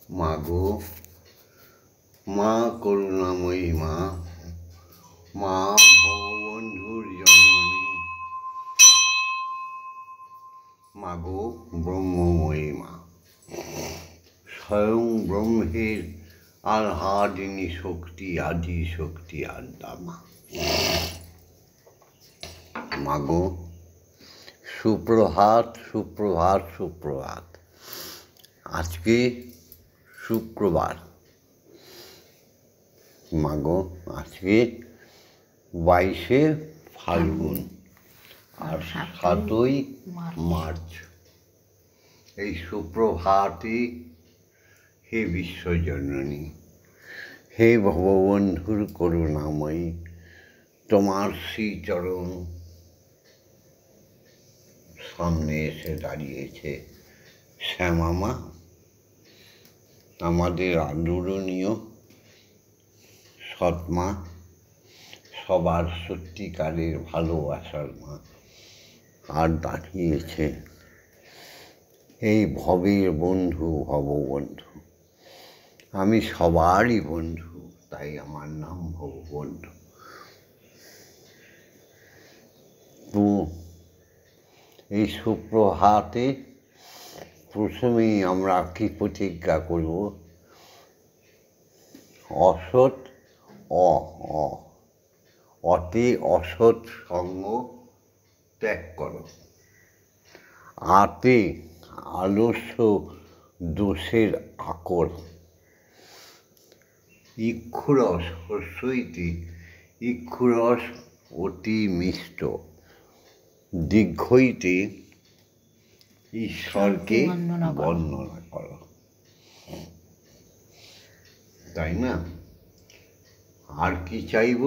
মাগো, মা করুণাময়ী মা, মা ভববন্ধুর জননী, মাগো ব্রহ্মময়ী মা, স্বয়ং ব্রহ্মের আহ্লাদিনী শক্তি, আদি শক্তি আদ্যা মা। মাগো সুপ্রভাত, সুপ্রভাত, সুপ্রভাত। আজকে শুক্রবার। মাগো আজকে 22শে ফাল্গুন আর 7ই মার্চ। এই সুপ্রভাতে হে বিশ্বজননী, হে ভববন্ধুর করুণাময়ী, তোমার শ্রীচরণ সামনে এসে দাঁড়িয়েছে শ্যামা মা, আমাদের আদরণীয় সৎমা, সবার সত্যিকারের ভালোবাসার মা, আর দাঁড়িয়েছে এই ভবের বন্ধু, ভববন্ধু। আমি সবারই বন্ধু, তাই আমার নাম ভববন্ধু। তো এই সুপ্রভাতে প্রথমেই আমরা কি প্রতিজ্ঞা করব? অসৎ অতি অসৎ সঙ্গ ত্যাগ করো। আতে আলস্য দোষের আকর। ইক্ষুরস হস্যইতি, ইক্ষুরস অতি মিষ্ট। দীর্ঘইতে ঈশ্বরকে বন্দনা করো। তাই না? আর কি চাইব?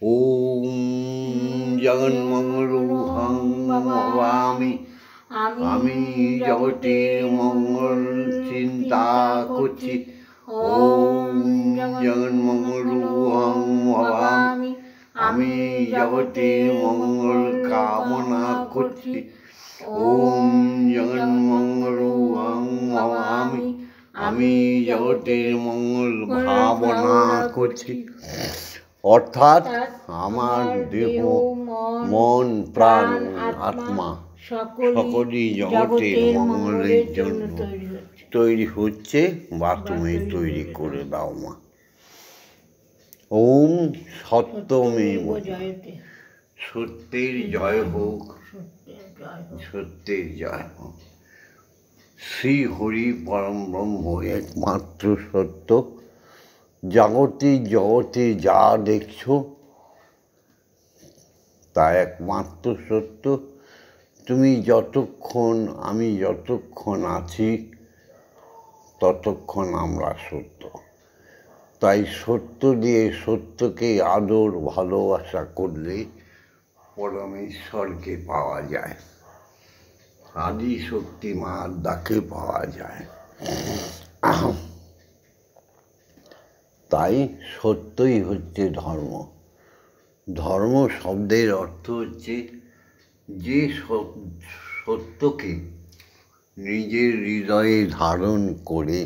ওম জগন্মঙ্গলং ভবামি, আমি জগতের মঙ্গল চিন্তা করছি। ওম জগন্মঙ্গলং ভবামি, আমি জগতের মঙ্গল কামনা করছি। ওম জগন্মঙ্গলং ভবামি, আমি জগতের মঙ্গল ভাবনা করছি। অর্থাৎ আমার দেহ, মন, প্রাণ, আত্মা সকলই জগতের মঙ্গলের জন্য তৈরি হচ্ছে, বা তুমি তৈরি করে দাও মা। ওম সত্যমেব জয়তে, সত্যের জয় হোক, সত্যের জয় হোক। শ্রী হরি পরম ব্রহ্ম একমাত্র সত্য। জগতে যা দেখছ তা একমাত্র সত্য। তুমি যতক্ষণ, আমি যতক্ষণ আছি ততক্ষণ আমরা সত্য। তাই সত্য দিয়ে সত্যকে আদর ভালোবাসা করলে পরমেশ্বরকে পাওয়া যায়, আদি শক্তি মা আদ্যাকে পাওয়া যায়। তাই সত্যই হচ্ছে ধর্ম। ধর্ম শব্দের অর্থ হচ্ছে যে সত্যকে নিজের হৃদয়ে ধারণ করে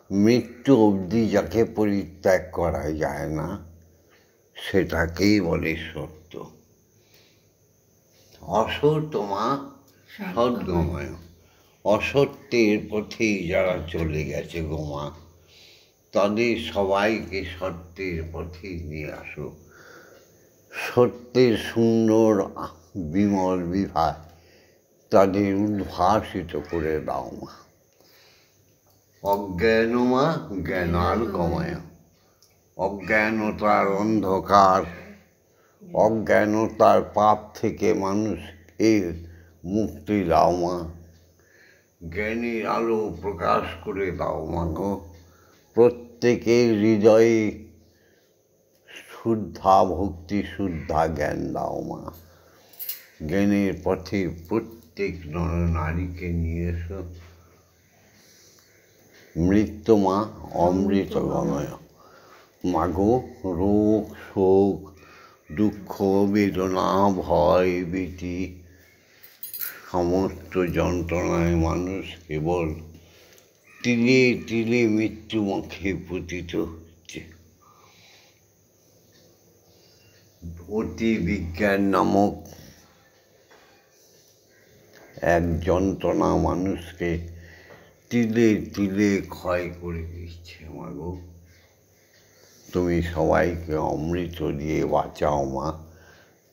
মৃত্যু অবধি যাকে পরিত্যাগ করা যায় না, সেটাকেই বলে সত্য। অসৎ মা সদ্গময়, অসত্যের পথেই যারা চলে গেছে গোমা, তাদের সবাইকে সত্যের পথে নিয়ে আসো। সত্যের সুন্দর বিমল বিভাগ তাদের উদ্ভাসিত করে দাও মা। অজ্ঞান মা জ্ঞানার গময়, অজ্ঞানতার অন্ধকার, অজ্ঞানতার পাপ থেকে মানুষকে মুক্তি দাও মা। জ্ঞানের আলো প্রকাশ করে দাও মা গো। প্রত্যেকের হৃদয়ে শুদ্ধা ভক্তি, শুদ্ধা জ্ঞান দাও মা। জ্ঞানের পথে প্রত্যেক নরনারীকে নিয়ে এসো। মৃত্যু মা অমৃত গময়। মাগো রোগ, শোক, দুঃখ, বেদনা, ভয়, ভীতি, সমস্ত যন্ত্রণায় মানুষ কেবল তিলে তিলে মৃত্যু মুখে পতিত হচ্ছে। অতি বিজ্ঞান নামক এক যন্ত্রণা মানুষকে তিলে তিলে ক্ষয় করে দিচ্ছে। মাগো, তুমি সবাইকে অমৃত দিয়ে বাঁচাও মা,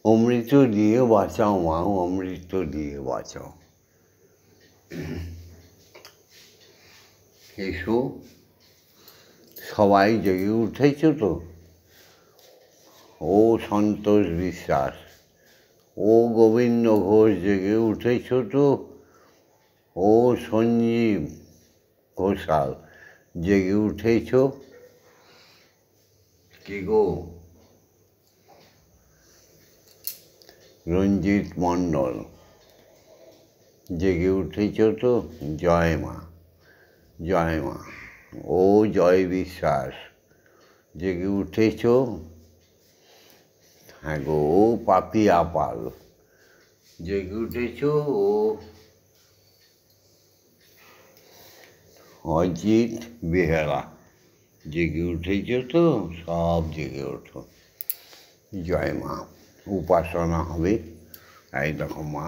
অমৃত দিয়ে বাঁচাও মা, অমৃত দিয়ে বাঁচাও। এসো, সবাই জেগে উঠেছ তো? ও সন্তোষ বিশ্বাস, ও গোবিন্দ ঘোষ জেগে উঠেছ তো? ও সঞ্জীব ঘোষাল জেগে উঠেছ? কি গো রঞ্জিত মণ্ডল জেগে উঠেছ তো? জয় মা, জয় মা। ও জয় বিশ্বাস জেগে উঠেছ? হ্যাঁ গো, ও পাপিয়া পাল জেগে উঠেছ? ও অজিত বেহারা জেগে উঠেছ তো? সব জেগে ওঠো। জয় মা। উপাসনা হবে। এই দেখো মা,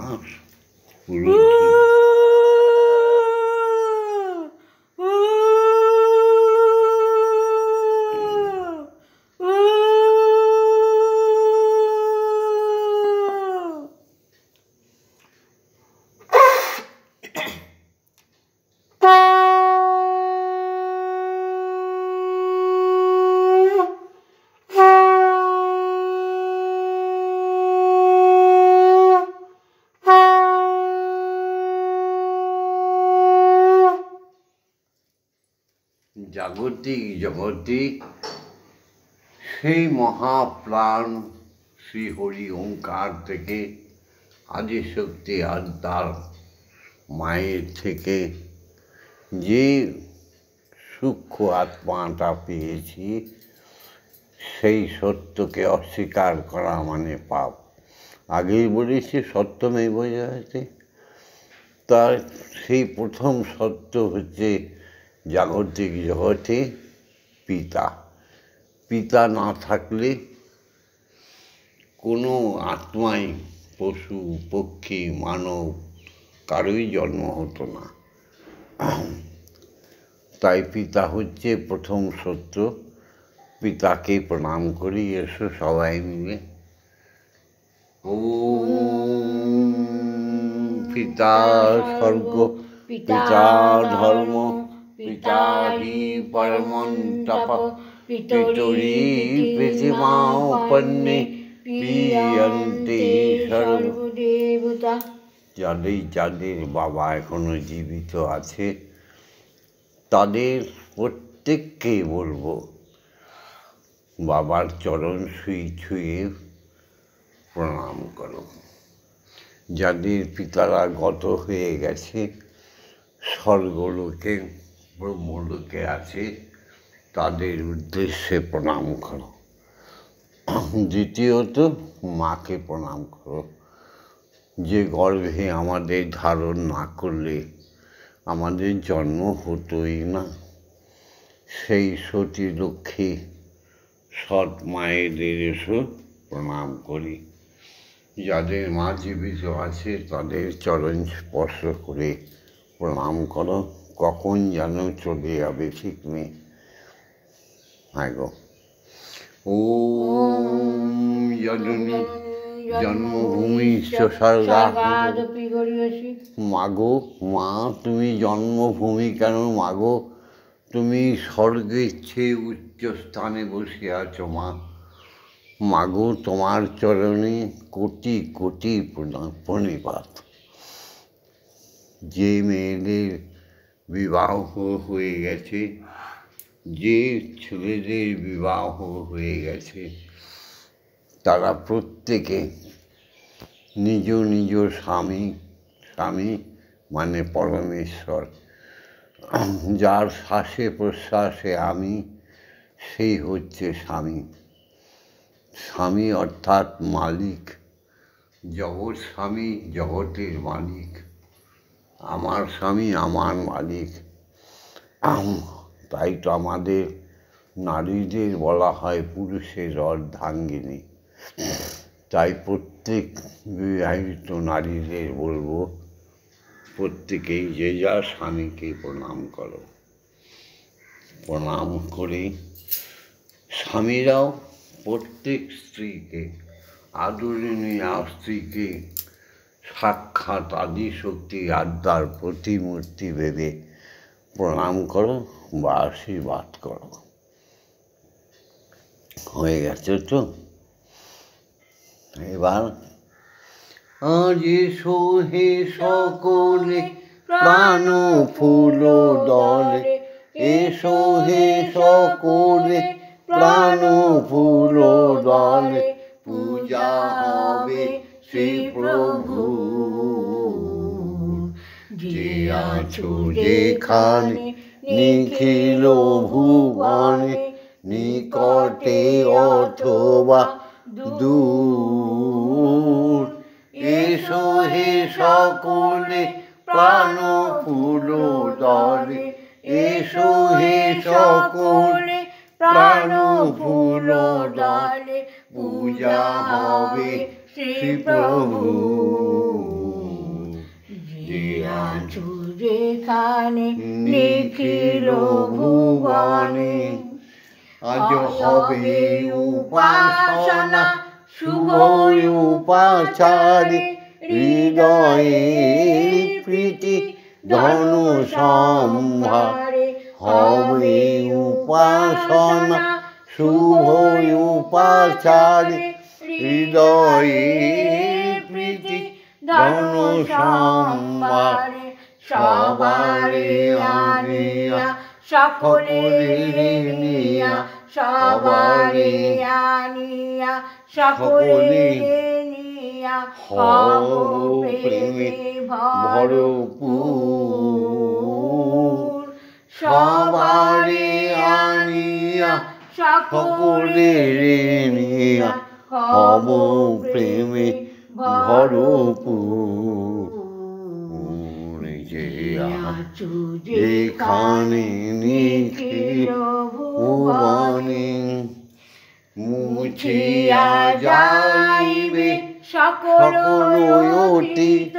পুরো জাগতিক জগতে সেই মহাপ্রাণ শ্রীহরি ওঙ্কার থেকে আদিশক্তি আত্মার মায়ের থেকে যে সূক্ষ্ম আত্মাটা পেয়েছি, সেই সত্যকে অস্বীকার করা মানে পাপ। আগেই বলেছি সত্যমেব জয়তে। তার সেই প্রথম সত্য হচ্ছে জাগতিক জগতে পিতা। পিতা না থাকলে কোনো আত্মাই, পশু পক্ষী মানব কারোই জন্ম হতো না। তাই পিতা হচ্ছে প্রথম সত্য। পিতাকে প্রণাম করি। এসো সবাই মিলে। ও পিতা স্বর্গ, পিতা ধর্ম, পিতা হি পরমং তপ, পিতরি পৃথিবীপন্নে পিয়ন্তে সর্বদেবতা। যাদের যাদের বাবা এখনো জীবিত আছে, তাদের প্রত্যেককেই বলবো, বাবার চরণ ছুঁয়ে ছুঁয়ে প্রণাম করো। যাদের পিতারা গত হয়ে গেছে, স্বর্গলোকে ব্রহ্মলোকে আছে, তাদের উদ্দেশ্যে প্রণাম করো। দ্বিতীয়ত মাকে প্রণাম করো, যে গর্ভে আমাদের ধারণ না করলে আমাদের জন্ম হতোই না। সেই সতী লক্ষ্মী সৎ মায়েদের এসো প্রণাম করি। যাদের মা জীবিত আছে, তাদের চরণ স্পর্শ করে প্রণাম করো। কখন যেন চলে যাবে ঠিক নেই। হ্যাঁ গো। ওম জননী জন্মভূমি স্বর্গাদপি গরীয়সী। মাগো, মা তুমি জন্মভূমি কেন মাগো? তুমি স্বর্গের চেয়ে উচ্চ স্থানে বসে আছো মা। মাগো, তোমার চরণে কোটি কোটি প্রণিপাত। যে মেয়েদের বিবাহ হয়ে গেছে, যে ছেলেদের বিবাহ হয়ে গেছে, তারা প্রত্যেকে নিজ নিজ স্বামী, স্বামী মানে পরমেশ্বর, যার শ্বাসে প্রশ্বাসে আমি, সেই হচ্ছে স্বামী। স্বামী অর্থাৎ মালিক। জগৎ স্বামী জগতের মালিক। আমার স্বামী আমার মালিক। তাই তো আমাদের নারীদের বলা হয় পুরুষের অর্ধাঙ্গিনী। তাই প্রত্যেক বিবাহিত নারীদের বলবো, প্রত্যেকেই যে যার স্বামীকে প্রণাম করো। প্রণাম করে স্বামীরাও প্রত্যেক স্ত্রীকে, আদরণীয়া স্ত্রীকে সাক্ষাৎ আদিশক্তি আদ্যার প্রতিমূর্তি ভেবে প্রণাম করো বা আশীর্বাদ করো। হয়ে গেছে তো? এবার আজ এসো হে সকলে প্রাণ ফুল দলে, এসো হে সকলে প্রাণ ফুল দলে, পূজা হবে শ্রী প্রভু। যে আছো যেখানে নিখিল ভুবনে, নিকটে অথবা দূর, এসো হে সকলে প্রাণ ফুল দলে, এসো হে সকলে প্রাণ ফুল দলে, পূজা হবে শ্রী প্রভু। যে আছো যেখানে নিখিল ভুবনে, আজ হবে উপাসনা শুভ উপাচারে, হৃদয়ে প্রীতি ধনু সম্ভারে, হবে উপাসনা শুভ উপাচারে, হৃদয়ে প্রীতি ধনু সম্ভারে, সবারে আনিয়া সকলে নিয়া, সবারে আনিয়া সকলে নিয়া, হব প্রেমে ভরপুর। সবারে আনিয়া সকলে নিয়া, হব প্রেমে ভরপুর। যে আছো যেখানে নিখিল ভুবনে, মুছিয়া যাইবে সকল অতীত,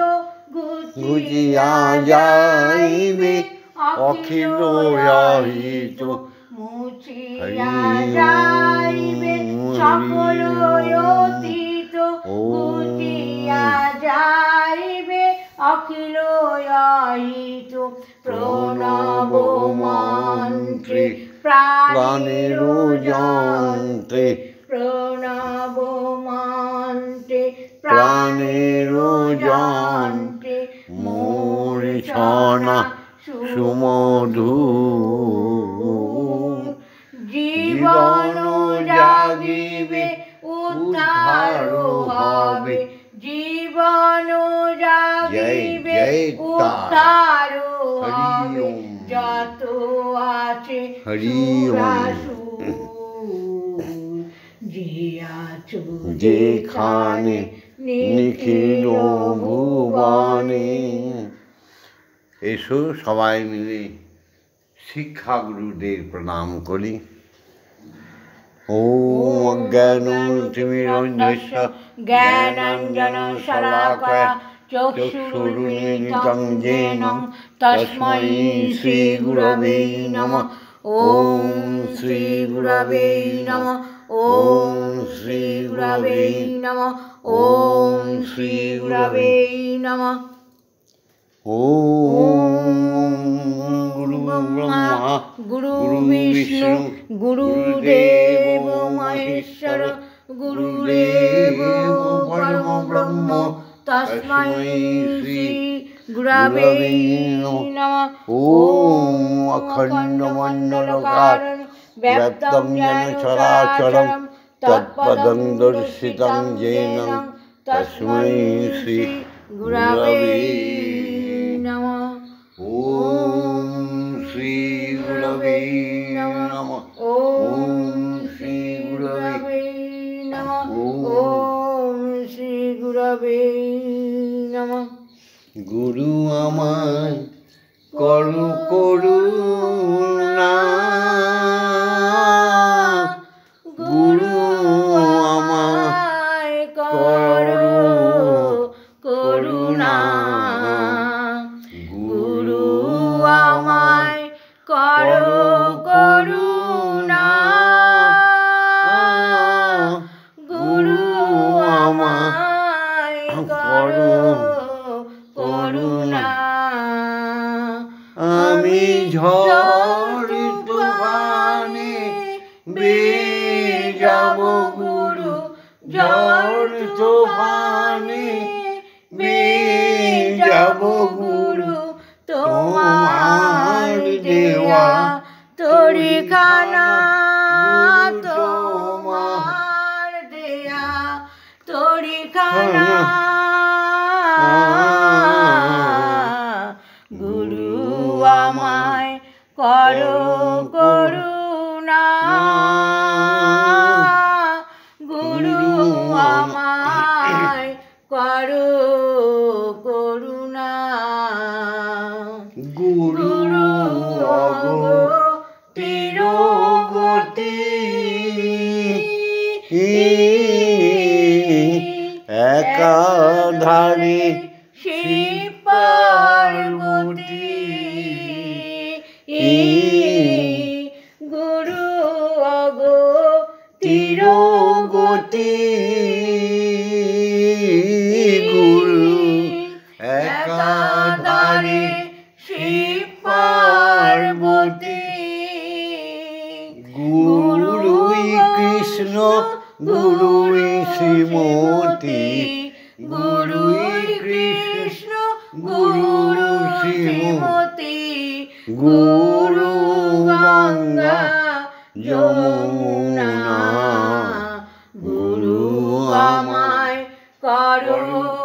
গুজিয়া যাইবে অখিল অহিত, মুছিয়া যাইবে সকল অতীত, গুজিয়া যাইবে অখিল অহিত। প্রণব মন্ত্রে প্রাণের যন্ত্রে, প্রণব মন্ত্রে প্রাণের যন্ত্রে, মূর্ছনা সুমধুর। জীবন জাগিবে উদ্ধার হবে, জীবন জাগিবে উদ্ধার হবে, যত আছে সুরাসুর। যে আছো যেখানে নিখিল ভুবনে। এসো সবাই মিলে শিক্ষাগুরুদের প্রণাম করি। ওম অজ্ঞানতিমিরন্ধস্য জ্ঞানাঞ্জনশলাকয়া চক্ষুरुन्मिलितं येन তস্मै শ্রীগুরবে নমঃ। ওম শ্রীগুরবে নমঃ। ওম শ্রীগুরবে নমঃ। ওম শ্রীগুরবে নমঃ। ওম গুরু ব্রহ্মা গুরু বিষ্ণু গুরুদেব মহেশ্বর, গুরুদেব পরম ব্রহ্ম তস্मै শ্রী গুরবে নমঃ। ওম অখণ্ডমণ্ডলকারণং ব্যপ্তং যেন চরাচরং তৎপদং দর্শিতং येन তস্मै শ্রী গুরবে নমঃ। ওম শ্রী গুরবে নমঃ। ওম শ্রী গুরবে নমঃ। ওম শ্রী গুরবে নমঃ। গুরু আমায় করু করুণা, আমি ঝড় তুফানে যাব গুরু, ঝড় তুফানে যাব গুরু, তোমার দেওয়া তরিখানা, তোমার দেয়া তরিখানা। গুরু আমায় করো করুণা, গুরু আমায় করো করুণা। গুরু তিরগতি একাধারে শিব পার্বতী, গুরু অগো তিরগতি, গুরু একাধারে শিব পার্বতী। গুরুই কৃষ্ণ গুরুই শ্রীমতী, গুরুই কৃষ্ণ গুরু শ্রীমতী। গুরু গঙ্গা যমুনা, গুরু আমায় করো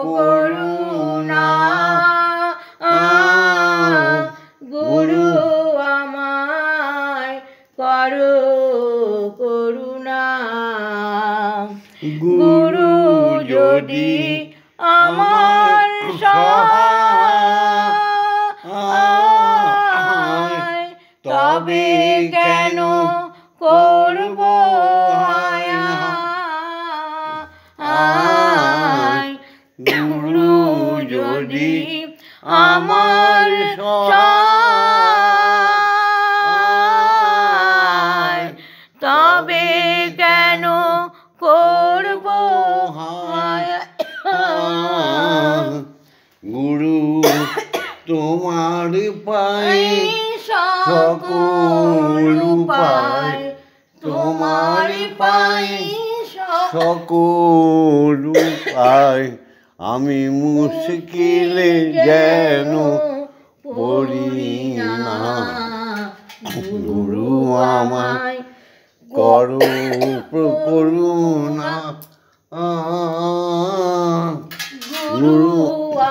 করুণা, গুরু আমায় করো করুণা। গুরু যদি আমার সহায়, তবে কেন করব হায়। গুরু যদি আমার সহায়, তবে কেন করব হায়। গুরু তোমার পায়ে সকল উপায়, তোমার পায়ে সকল উপায়। আমি মুশকিলে যেন পড়ি না, গুরু আমায় করো করুণা। গুরু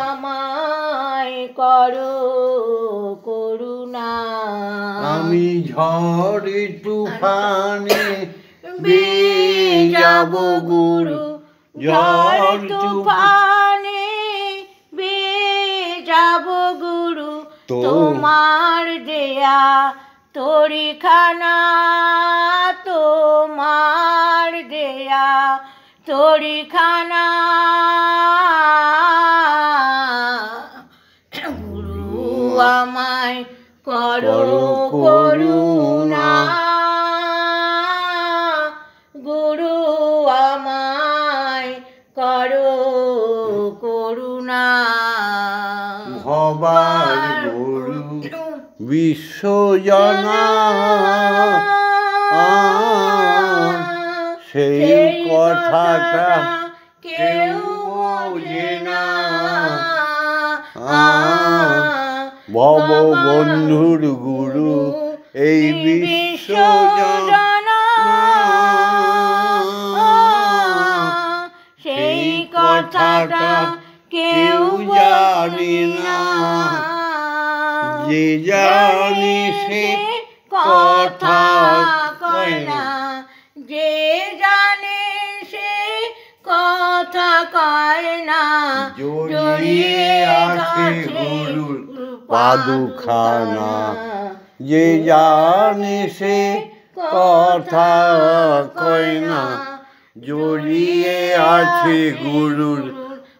আমায় করো করুণা। আমি ঝড় তুফানে যাব গুরু, ঝড় তুফানে যাব গুরু, তোমার দেয়া তরিখানা, তোমার দেয়া তরিখানা। গুরু আমায় করো করুণা, গুরু আমায় করো করুণা। ভবার গুরু বিশ্বজনা, সেই কথাটা কেউ বোঝে না। ভববন্ধুর গুরু এই বিশ্বজনা, সেই কথাটা কেউ জানে না। যে জানে সে কথা কয় না, যে জানে সে কথা কয় না। জড়িয়ে আছে গুরুর পাদুখানা, যে জানে সে কথা কয় না। জড়িয়ে আছে গুরুর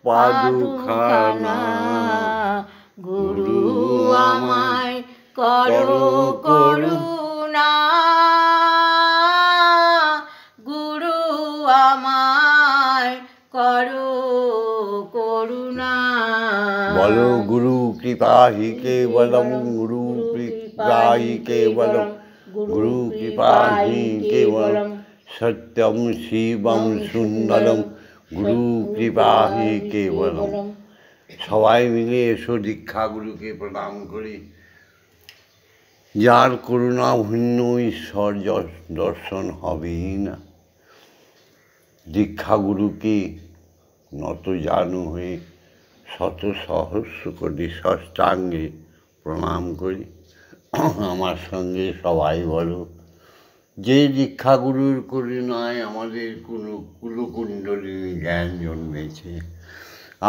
পাদুখানা। গুরু আমায় করো করুণা, গুরু আমায় করো করুণা। বলো গুরু কৃপা হি কেবলম, গুরু कृपा ही केवलम गुरु कृपा ही केवलम सत्यम शिवम सुंदरम गुरु कृपा ही केवलम। সবাই মিলে এসো দীক্ষাগুরুকে প্রণাম করি। যার করুণা ভিন্ন ঈশ্বর দর্শন হবেই না। দীক্ষাগুরুকে নত জানু হয়ে শত সহস্র কোটি ষষ্ঠাঙ্গে প্রণাম করি। আমার সঙ্গে সবাই বলো, যে দীক্ষাগুরুর করুণায় আমাদের কোনো কুলকুণ্ডলিনী জ্ঞান জন্মেছে,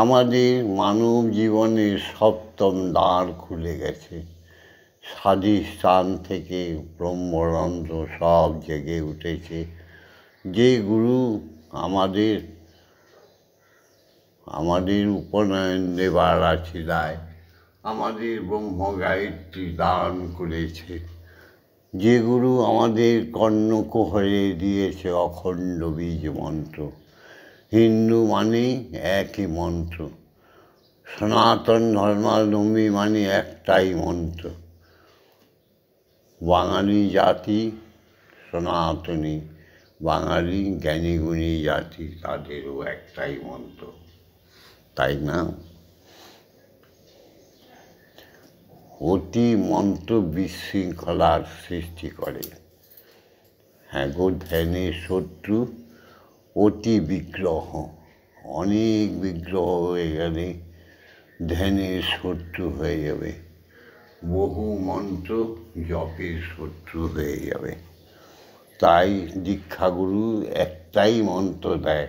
আমাদের মানব জীবনের সপ্তম দ্বার খুলে গেছে, স্বাধিষ্ঠান থেকে ব্রহ্মরন্ধ্র সব জেগে উঠেছে, যে গুরু আমাদের উপনয়ন দেবার আছিলায় আমাদের ব্রহ্মগায়ত্রী দান করেছে, যে গুরু আমাদের কর্ণকুহরে দিয়েছে অখণ্ড বীজ মন্ত্র। হিন্দু মানে একই মন্ত্র, সনাতন ধর্মাবলম্বী মানে একটাই মন্ত্র। বাঙালি জাতি সনাতনী, বাঙালি জ্ঞানীগুণী জাতি, তাদেরও একটাই মন্ত্র, তাই না? অতি মন্ত্র বিশৃঙ্খলার সৃষ্টি করে। হ্যাঁ গো, ধ্যানের শত্রু অতি বিগ্রহ। অনেক বিগ্রহ হয়ে গেলে ধ্যানের শত্রু হয়ে যাবে, বহু মন্ত্র জপের শত্রু হয়ে যাবে। তাই দীক্ষাগুরু একটাই মন্ত্র দেয়,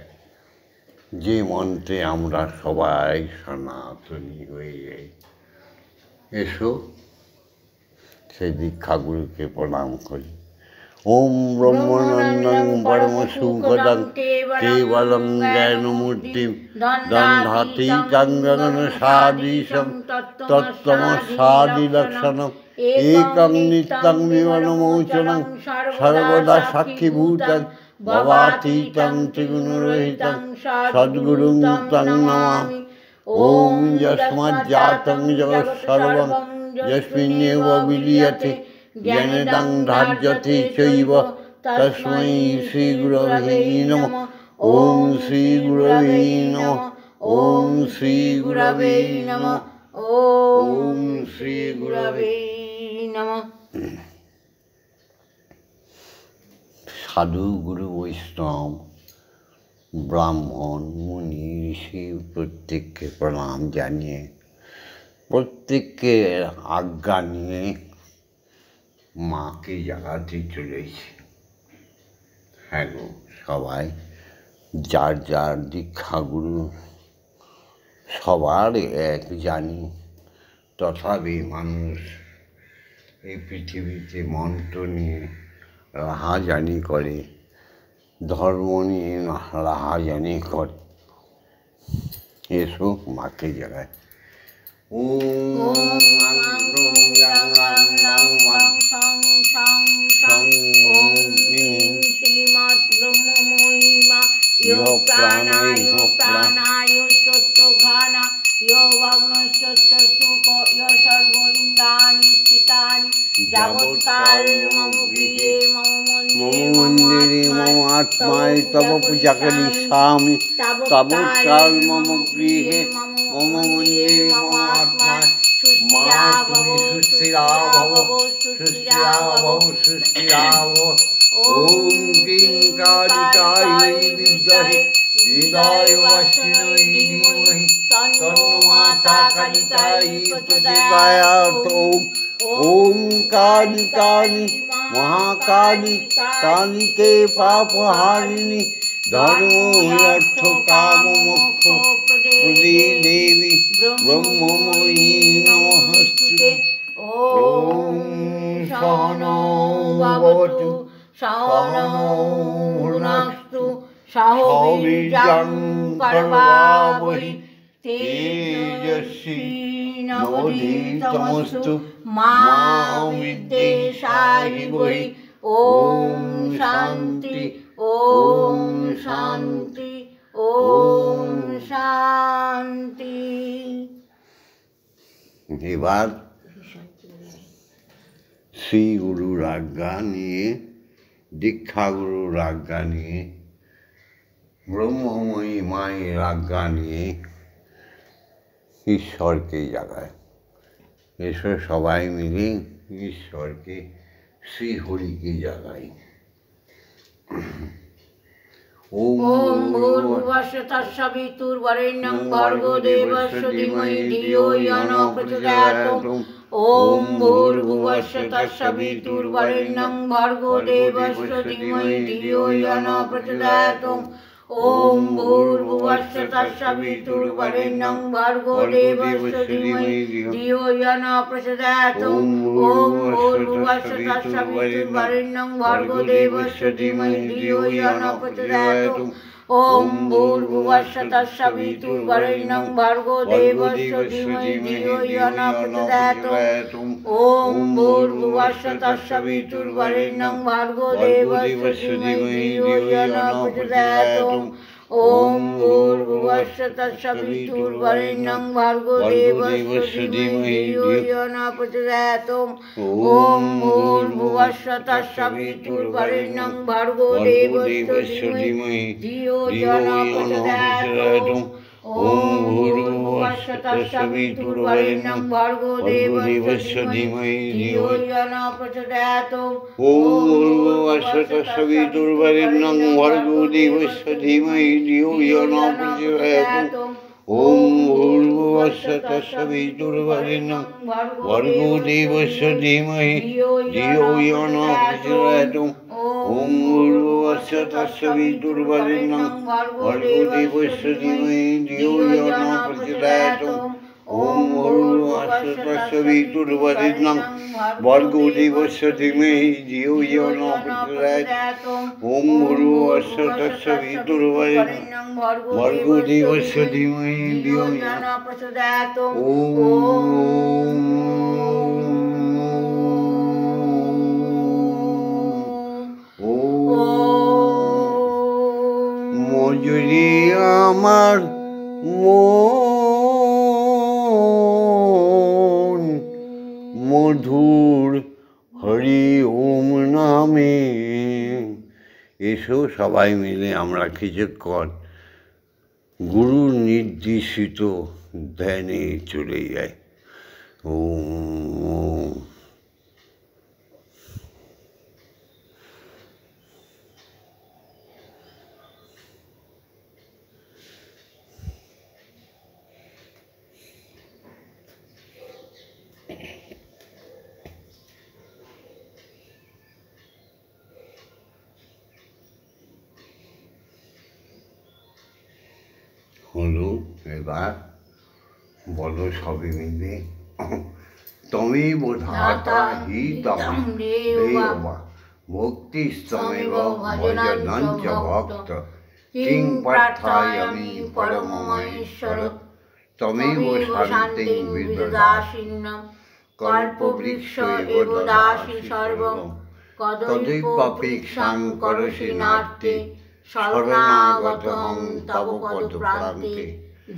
যে মন্ত্রে আমরা সবাই সনাতনী হয়ে যাই। এসো সেই দীক্ষাগুরুকে প্রণাম করি। ওম ব্রহ্মানন্দং পরম সুখদং কেবলং জ্ঞানমূর্তিম দণ্ডাতীতং গগনসাদৃশং তত্ত্বমস্যাদিলক্ষণম একং নিত্যং বিমলমোচনং সর্বদা সাক্ষীভূতং ভবাতীতং ত্রিগুণরহিতং সদ্গুরুং তং নমামি। ওম যস্মাজ্জাতং জগৎসর্বং যস্মিন্নেব বিলীয়তে জ্ঞানেদং ধার্যতে চৈব তস্मै শ্রীগুরবে নমঃ। ওম শ্রীগুরবে নমঃ। ওম শ্রীগুরবে নমঃ। ওম শ্রীগুরবে নমঃ। সাধু গুরু বৈষ্ণব ব্রাহ্মণ মুনি ঋষি প্রত্যেককে প্রণাম জানিয়ে, প্রত্যেককে আজ্ঞা নিয়ে মাকে জাগাতে চলেছি। হ্যাঁ গো, সবাই যার যার দীক্ষাগুরু সবার এক জানি, তথাপি মানুষ এই পৃথিবীতে মন্ত্র নিয়ে রাহাজানি করে, ধর্ম নিয়ে রাহাজানি করে। এসো মাকে জাগায়। প্রাণায় সত্যঘ্রাণা ইয় ভগ্নশ্চৈত্য সুখ ইয় সর্ব ইন্দ্রাণি স্থিতানি যাবৎকাল মম গৃহে মম মন্দিরে মম আত্মায় তব পূজা করিষ্যামি তাবৎকাল মম গৃহে মম মন্দিরে মম আত্মায়। মা তুমি সুস্থিরা ভব, সুস্থিরা ভব, সুস্থিরা ভব। ওম ক্লীং কালিকায় বিদ্মহে হৃদয়বাসিনী ধীমহি তন্নো মাতা কালিকাই প্রচোদয়াৎ। ওম কালী কালী মহাকালী কালীকে পাপহারিণী ধর্ম অর্থ কাম মোক্ষ প্রদে দেবী ব্রহ্মময়ী নমস্তুতে। ওম সহনৌ ভবতু সহনৌ ভুনাস্তু সহ বীর্যং করবাবহৈ তেজস্বী নবধীতমস্তু মা বিদ্বেষায়। ওম শান্তি, ওম শান্তি, ওম শান্তি। এবার শ্রী গুরুর আজ্ঞা নিয়ে, দীক্ষাগুরুর আজ্ঞা নিয়ে, ব্রহ্মময়ী মায়ের আজ্ঞা নিয়ে ঈশ্বরকে জাগায়। এসো সবাই মিলে ঈশ্বরকে, শ্রীহরিকে জাগাই। ওম ভূর্ভুবস্য তৎসবিতুর্বরেণ্যং ভর্গো দেবস্য ধীমহি ধিয়ো য়ো ন প্রচোদয়াৎ। ওম ভূর্ভুবস্য তৎসবিতুর্বরেণ্যং ভর্গো দেবস্য ধীমহি ধিয়ো য়ো ন প্রচোদয়াৎ। ওম ভূর্ভুবস্য তৎসবিতুর্বরেণ্যং ভর্গো দেবস্য ধীমহি ধিয়ো য়ো ন প্রচোদয়াৎ। ওম ভূর্ভুবস্য তৎসবিতুর্বরেণ্যং ভর্গো দেবস্য ধীমহি ধিয়ো য়ো ন প্রচোদয়াৎ। ওম ভূর্ভুবস্য তৎসবিতুর্বরেণ্যং ভর্গো দেবস্য ধীমহি ধিয়ো য়ো ন প্রচোদয়াৎ। ওম ভূর্ভুবস্য তৎসবিতুর্বরেণ্যং ভর্গো দেবস্য ধীমহি ধিয়ো য়ো ন প্রচোদয়াৎ। ওম ভূর্ভুবস্য তৎসবিতুর্বরেণ্যং ভর্গো দেবস্য ধীমহি ধিয়ো য়ো ন প্রচোদয়াৎ। ওম ভূর্ভুবস্য তৎসবিতুর্বরেণ্যং ভর্গো দেবস্য ধীমহি ধিয়ো য়ো ন প্রচোদয়াৎ। ওম ভূর্ভুবস্য তৎসবিতুর্বরেণ্যং ভর্গো দেবস্য ধীমহি ধিয়ো য়ো ন প্রচোদয়াৎ। ওম ভূর্ভুবস্য তৎসবিতুর্বরেণ্যং ভর্গো দেবস্য ধীমহি ধিয়ো য়ো ন প্রচোদয়াৎ। ওম ভূর্ভুবস্য তৎসবিতুর্বরেণ্যং ভর্গো দেবস্য ধীমহি ধিয়ো য়ো ন প্রচোদয়াৎ। ওম ভূর্ভুবস্য তৎসবিতুর্বরেণ্যং ভর্গো দেবস্য ধীমহি ধিয়ো য়ো ন প্রচোদয়াৎ। ওম ভূর্ভুবস্য তৎসবিতুর্বরেণ্যং ভর্গো দেবস্য ধীমহি ধিয়ো য়ো ন প্রচোদয়াৎ। ওম ভূর্ভুবস্য তৎসবিতুর্বরেণ্যং ভর্গো দেবস্য ধীমহি ধিয়ো য়ো ন প্রচোদয়াৎ। মজুরি আমার মন মধুর হরি ওম নামে। এসো সবাই মিলে আমরা কিছুক্ষণ গুরুর নির্দেশিত ধ্যানে চলে যাই। ওম হলো। এবার বলো সবই মিলে, তমেব ধাতা হি তম দেবা ভক্তিস্তমেব ভজনঞ্চ ভক্ত কিং পার্থায়ামি পরমমহেশ্বর। তমেব শান্তিং বিদদাসিন্যং কল্পবৃক্ষ এব দাসি সর্বং কদৈপাপেক্ষাং করসি নার্তে শরণাগতহং তব পদপ্রান্তে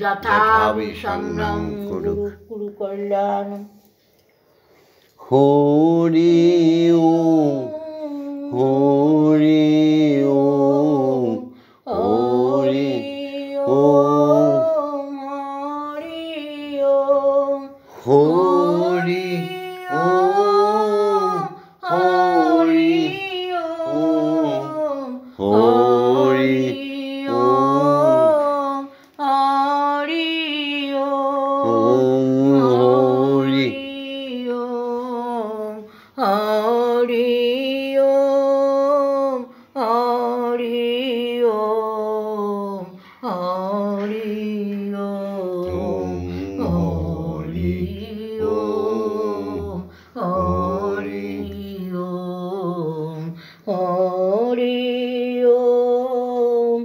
যথা বিসন্নং কুরু কুরু কল্যাণং। হরি ওম হরি ওম হরি ওম হরি ওম হরি ওম হরি ওম হরি ওম হরি ওম হরি ওম হরি ওম হরি ওম হরি ওম হরি ওম হরি ওম হরি ওম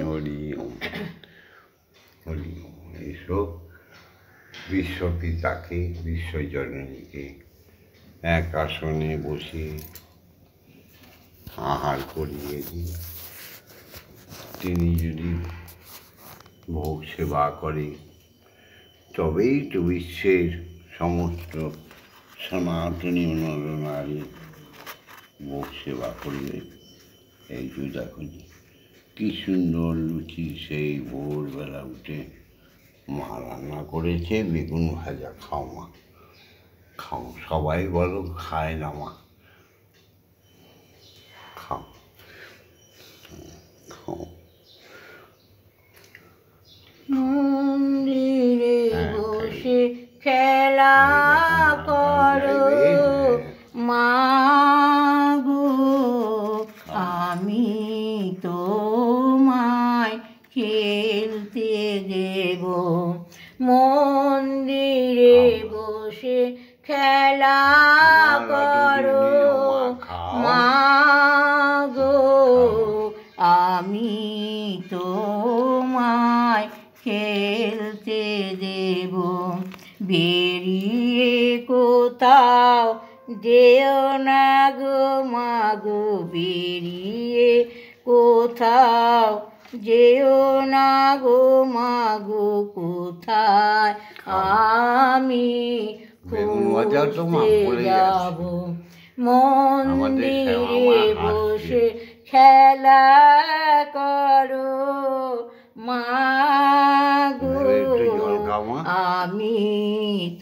হরি ওম হরি ওম। এসো বিশ্বপিতাকে, বিশ্বজননীকে এক আসনে বসে আহার করিয়ে দিই। তিনি যদি ভোগ সেবা করে তবেই তো বিশ্বের সমস্ত সনাতনী নরনারী ভোগ সেবা করবে। এই যে দেখো কি সুন্দর লুচি, সেই ভোরবেলা উঠে মা রান্না করেছে বেগুন ভাজা। খাও মা, খাও, সবাই বলো খায় না মা, খাও খাও। মন্দিরে বসে খেলা করো মাগো, আমি তোমায় খেলতে দেব। মন্দিরে বসে খেলা করো মাগো, আমি তোমায় খেলতে দেব। বেরিয়ে কোথাও যেও না গো মাগো, বেরিয়ে কোথাও যেও না গো মাগো, কোথায় আমি খুঁজতে যাব। মন্দিরে বসে খেলা করো মাগো, আমি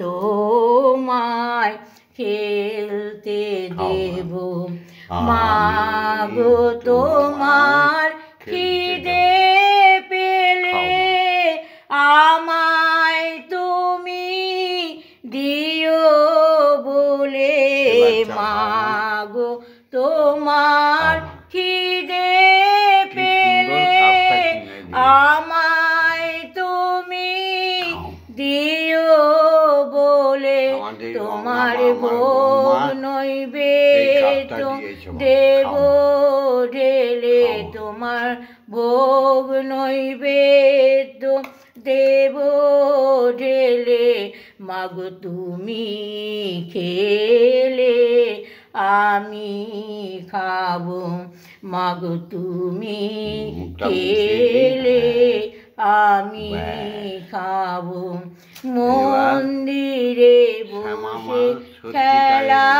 তোমায় খেলতে দেব। মাগো তোমার খিদে পেলে আমায় তুমি দিও বলে। মাগো তোমার খিদে পেলে আমায় তুমি দিও বলে। তোমার ভোগ নৈবেদ্য দেব ঢেলে, তোমার ভোগ নৈবেদ্য দেব ঢেলে। মাগো তুমি খেলে আমি খাবো, মাগো তুমি খেলে আমি খাবো। মন্দিরে বসে খেলা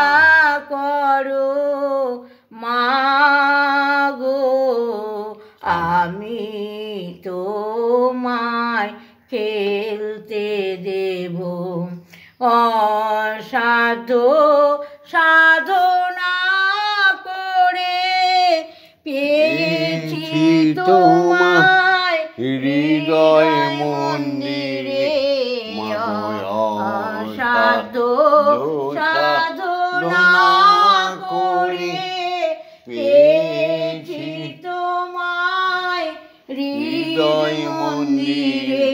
করো মাগো, আমি তোমায় খেলতে দেব। অসাধ্য সাধনা করে পেয়েছি তোমায় হৃদয় মন্দিরে। অসাধ্য সাধনা করে পেয়েছি তোমায় হৃদয় মন্দিরে।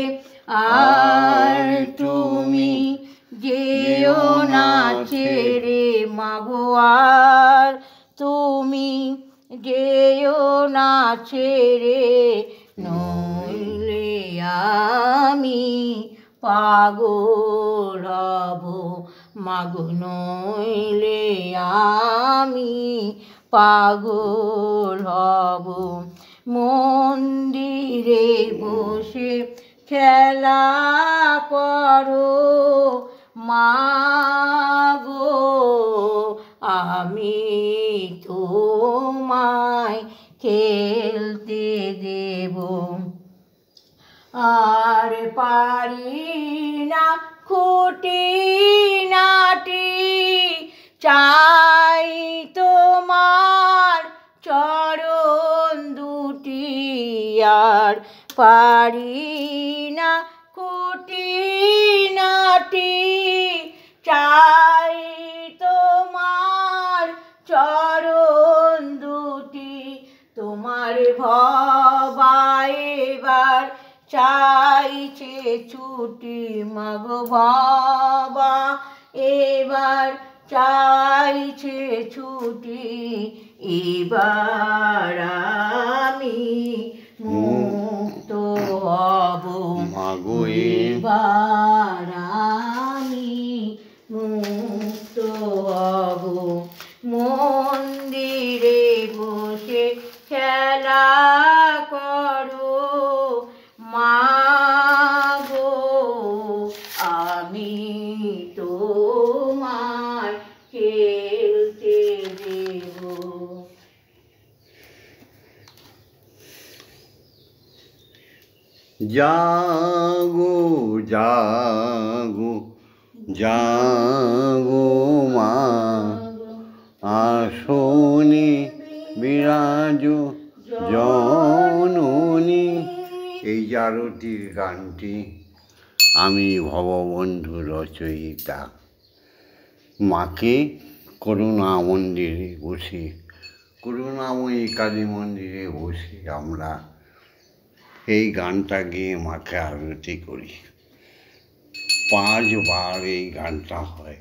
আর তুমি যেও না ছেড়ে মাগো, আর তুমি যেও না ছেড়ে, নইলে আমি পাগল হব মাগো, নইলে আমি পাগল হব। মন্দিরে বসে খেলা করো মাগো, আমি তোমায় খেলতে দেব। আর পারি না খুঁটি নাটি, চাই তোমার চরণ দুটি। আর পারি না খুঁটি নাটি, চাই তোমার চরণ দুটি। তোমার ভবায় এবার চাইছে ছুটি মাগো, বাবা এবার চাইছে ছুটি। এবার আমি মুক্ত হব মাগো, এবার আমি মুক্ত হব। মন্দিরে বসে খেলা করো মাগো, আমি তো জাগো জাগো জাগো মা, আসনে বিরাজ জননী। এই যে আরতির গানটি আমি ভববন্ধু রচয়িতা। মাকে করুণা মন্দিরে বসে, করুণাময়ী কালী মন্দিরে বসে আমরা এই গানটা গেয়ে মাকে আরতি করি। 5 বার এই গানটা হয়।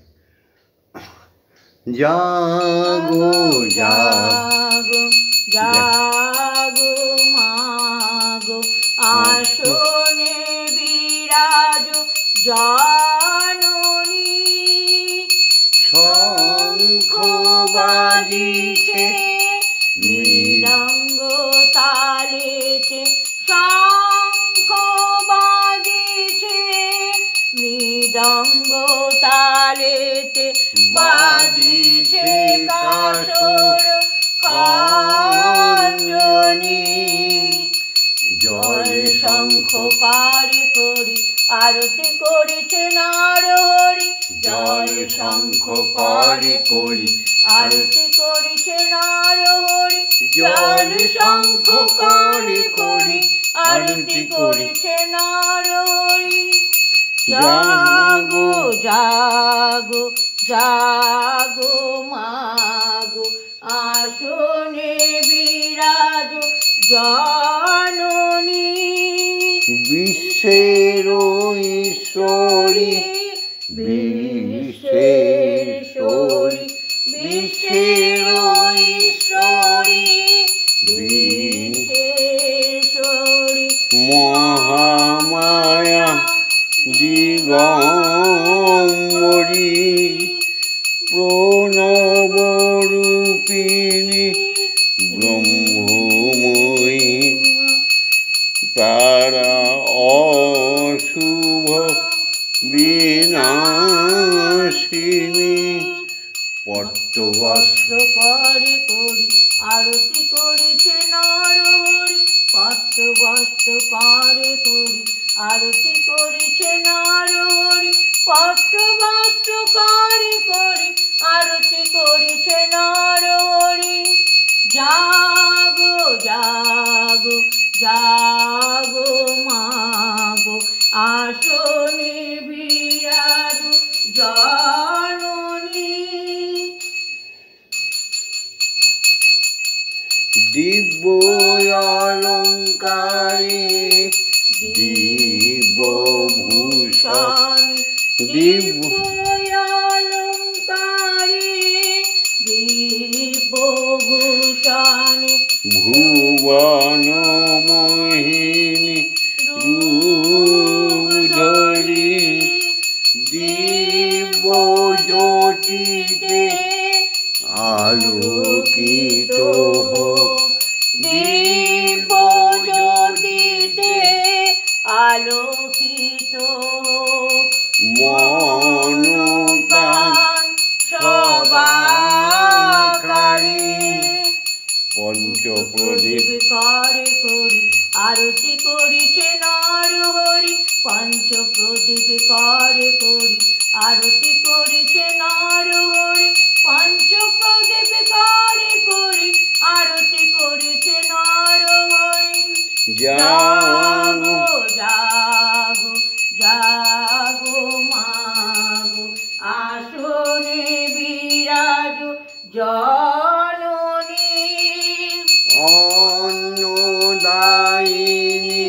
জাগো জাগো জাগো মাগো, আসনে বিরাজ জননী। শঙ্খ বাজিছে মৃদঙ্গ তালেতে, শঙ্খ বাজিছে মৃদঙ্গ তালেতে, বাজিছে কাসর খঞ্জনি। জল শঙ্খ পারি করি আরতি করেছে নরহরি, জল শঙ্খ পারি করি আরতি করেছে নরহরি, জল শঙ্খ পারি করি আরতি করেছে নরহরি। জাগো জাগো জাগো মাগো, আসনে বিরাজ জননী। বিশ্বের ঈশ্বরী, বিশ্বেশ্বরী, বিশ্বের ঈশ্বরী, বিশ্বেশ্বরী, মহামায়া দিগম্বরী, প্রণবরূপিণী ব্রহ্মময়ী, তারা অশুভ বিনাশিনী। পট্টবস্ত্র করে করি আরতি করেছে নরহরি, পট্টবস্ত্র করে করি আরতি করেছে নরহরি, পট্টবস্ত্র করে করি আরতি করেছে নরহরি। জাগো জাগো জাগো মাগো, আসনে বিরাজ জননী। দিব্য অলঙ্কারে, দিব্য ভূষণ, দিব্য অলঙ্কারে, দিব্য ভূষণ, ভুবন মোহিনী রূপধরি, দিব্য জ্যোতিতে আলোকিত হোক, দিব্য জ্যোতিতে আলোকিত হোক, মন প্রাণ সবাকারে। পঞ্চপ্রদীপ করে করি আরতি করিছে নরহরি, পঞ্চপ্রদীপ করে করি আরতি করিছে নরহরি, পঞ্চপ্রদীপ করে করি আরতি করিছে নরহরি। জাগো জাগো জাগো মাগো, আসনে বিরাজ জননী। অন্নদায়িনী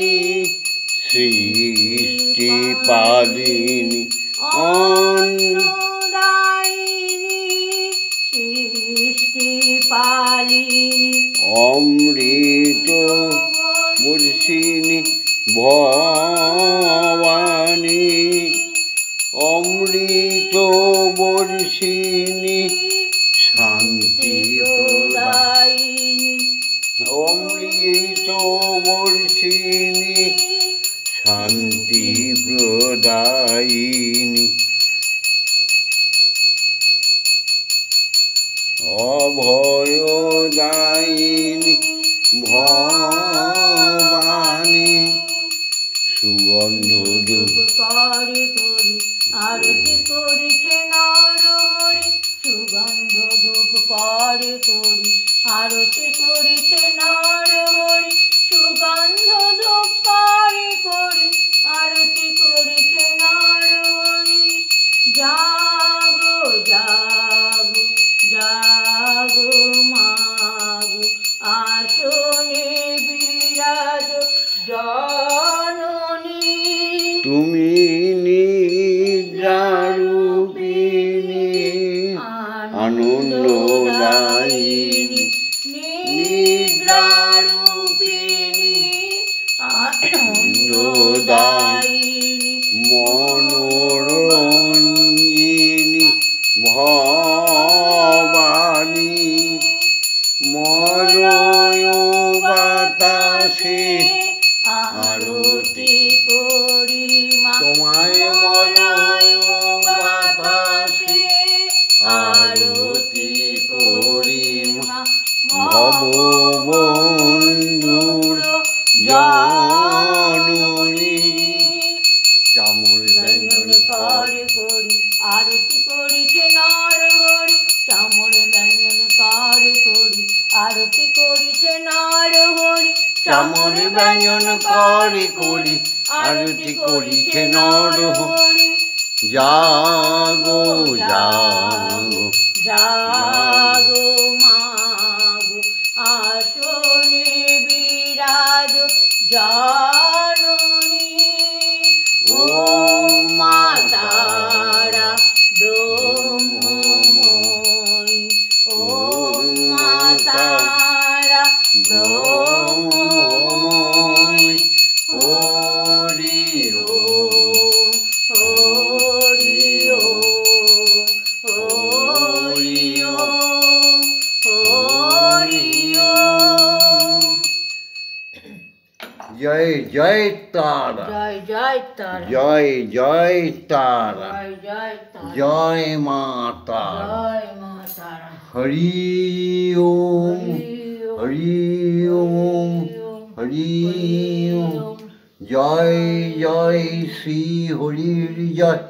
সৃষ্টি পালিনী, অন্নদায়িনী সৃষ্টি পালিনী, অমৃত বর্ষিণী ভবানী, অমৃত বর্ষিণী শান্তি প্রদায়িনী, অমৃত বর্ষিণী শান্তি প্রদায়িনী, অভয়দায়িনী ভবানী, সুগন্ধ ধূপ করে করি আরতি করিছে নর হরি সুগন্ধ ধূপ করে করি আরতি করিছে নর হরি সুগন্ধ ধূপ করে করি আরতি করিছে নর হরি জাগো জাগো জাগো মাগো আসনে বিরাজ জননী তুমি নিদ্রারূপিণী আনন্দদায়িনী নিদ্রারূপিণী আনন্দদায়িনী মনোরঞ্জিনী ভবানী মলয় বাতাসে আরতি করি মা তোমায় মলয় বাতাসে আরতি করি মা ভববন্ধুর জননী চামর ব্যঞ্জন করে করি আরতি করিছে নর হরি চামর ব্যঞ্জন করে করি আরতি করিছে নর হরি চামর ব্যঞ্জন করে করি আরতি করিছে নর হরি জাগো জাগো জাগো মাগো আসনে বিরাজ জননী ও মা তারা ব্রহ্মময়ী ও মা তারা ব্রহ্মময়ী হরি ওম হরি ওম হরি ওম হরি ওম জয় জয় তারা জয় জয় তারা জয় জয় তারা জয় জয় তারা জয় মা তারা জয় মা তারা হরি ওম হরি ওম হরি ওম জয় জয় শ্রী হরির জয়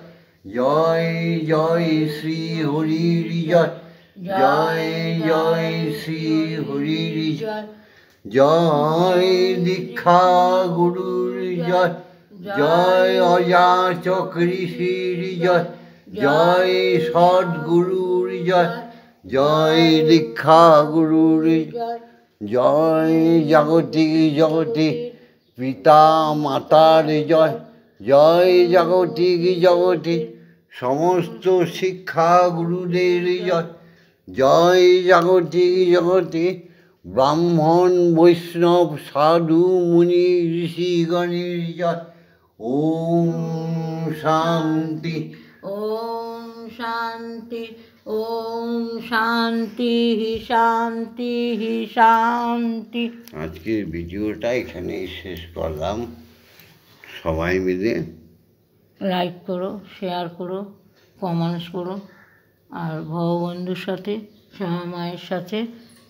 জয় জয় শ্রী হরির জয় জয় জয় শ্রী হরির জয় জয় দীক্ষা গুরুর জয় জয় অযাচক ঋষির জয় জয় সদ্গুরুর জয় জয় দীক্ষা গুরুর জয় জয় জাগতিক জগতে পিতা মাতার জয় জয় জাগতিক জগতে সমস্ত শিক্ষা গুরুদের জয় জয় জাগতিক জগতে ব্রাহ্মণ বৈষ্ণব সাধু মুনি ঋষিগণের জয় ওম শান্তি ওম শান্তি ওম শান্তি শান্তি শান্তি আজকের ভিডিওটা এখানেই শেষ করলাম সবাই মিলে লাইক করো শেয়ার করো কমেন্টস করো আর ভগবন্ধুর সাথে মহামায়ের সাথে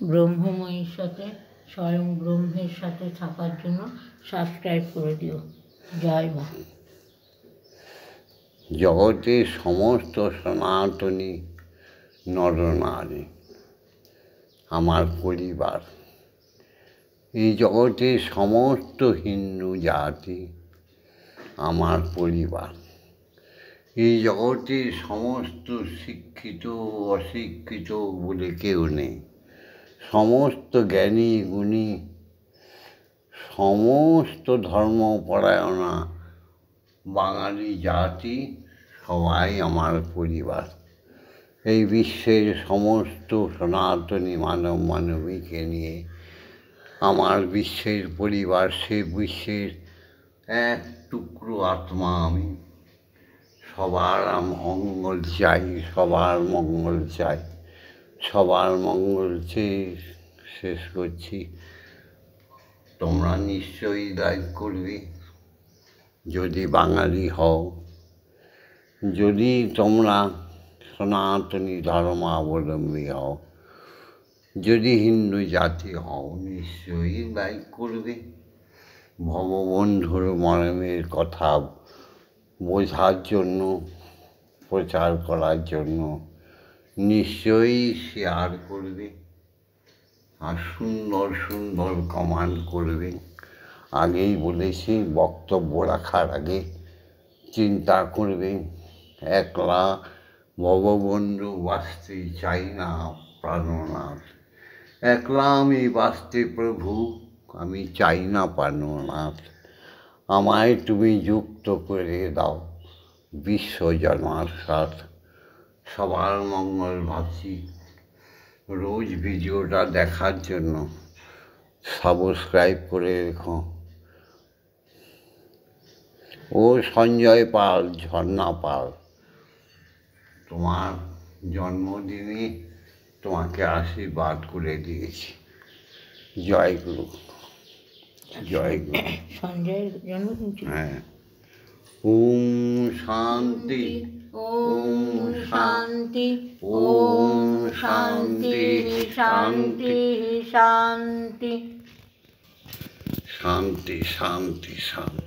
ব্রহ্মময়ীর সাথে স্বয়ং ব্রহ্মের সাথে থাকার জন্য সাবস্ক্রাইব করে দিও জয় মা জগতের সমস্ত সনাতনী নরনারী আমার পরিবার এই জগতের সমস্ত হিন্দু জাতি আমার পরিবার এই জগতের সমস্ত শিক্ষিত অশিক্ষিত বলে কেউ নেই সমস্ত জ্ঞানী গুণী সমস্ত ধর্মপরায়ণা বাঙালি জাতি সবাই আমার পরিবার এই বিশ্বের সমস্ত সনাতনী মানব মানবীকে নিয়ে আমার বিশ্বের পরিবার সে বিশ্বের এক টুকরো আত্মা আমি সবার মঙ্গল চাই সবার মঙ্গল চাই সবার মঙ্গল চেয়ে শেষ করছি তোমরা নিশ্চয়ই লাইক করবে যদি বাঙালি হও যদি তোমরা সনাতনী ধর্মাবলম্বী হও যদি হিন্দু জাতি হও নিশ্চয়ই লাইক করবে ভববন্ধুর মরমের কথা বোঝার জন্য, প্রচার করার জন্য নিশ্চয়ই শেয়ার করবে আর সুন্দর সুন্দর কমেন্ট করবে। আগেই বলেছি, বক্তব্য রাখার আগে চিন্তা করবেন, একলা ভববন্ধু বাঁচতে চাই না প্রাণনাথ, একলা আমি বাঁচতে প্রভু, আমি চাই না প্রাণনাথ। আমায় তুমি যুক্ত করে দাও বিশ্বজনার সাথ। সবার মঙ্গল ভাবছি। রোজ ভিডিওটা দেখার জন্য সাবস্ক্রাইব করে রেখো। ও সঞ্জয় পাল, ঝর্ণা পাল, তোমার জন্মদিনে তোমাকে আশীর্বাদ করে দিয়েছি। জয় গুরু, জয় গুরু। সঞ্জয়ের জন্মদিন ছিল। হ্যাঁ। ওম শান্তি, ওম শান্তি, ওম শান্তি, শান্তি, শান্তি, শান্তি, শান্তি, শান্তি।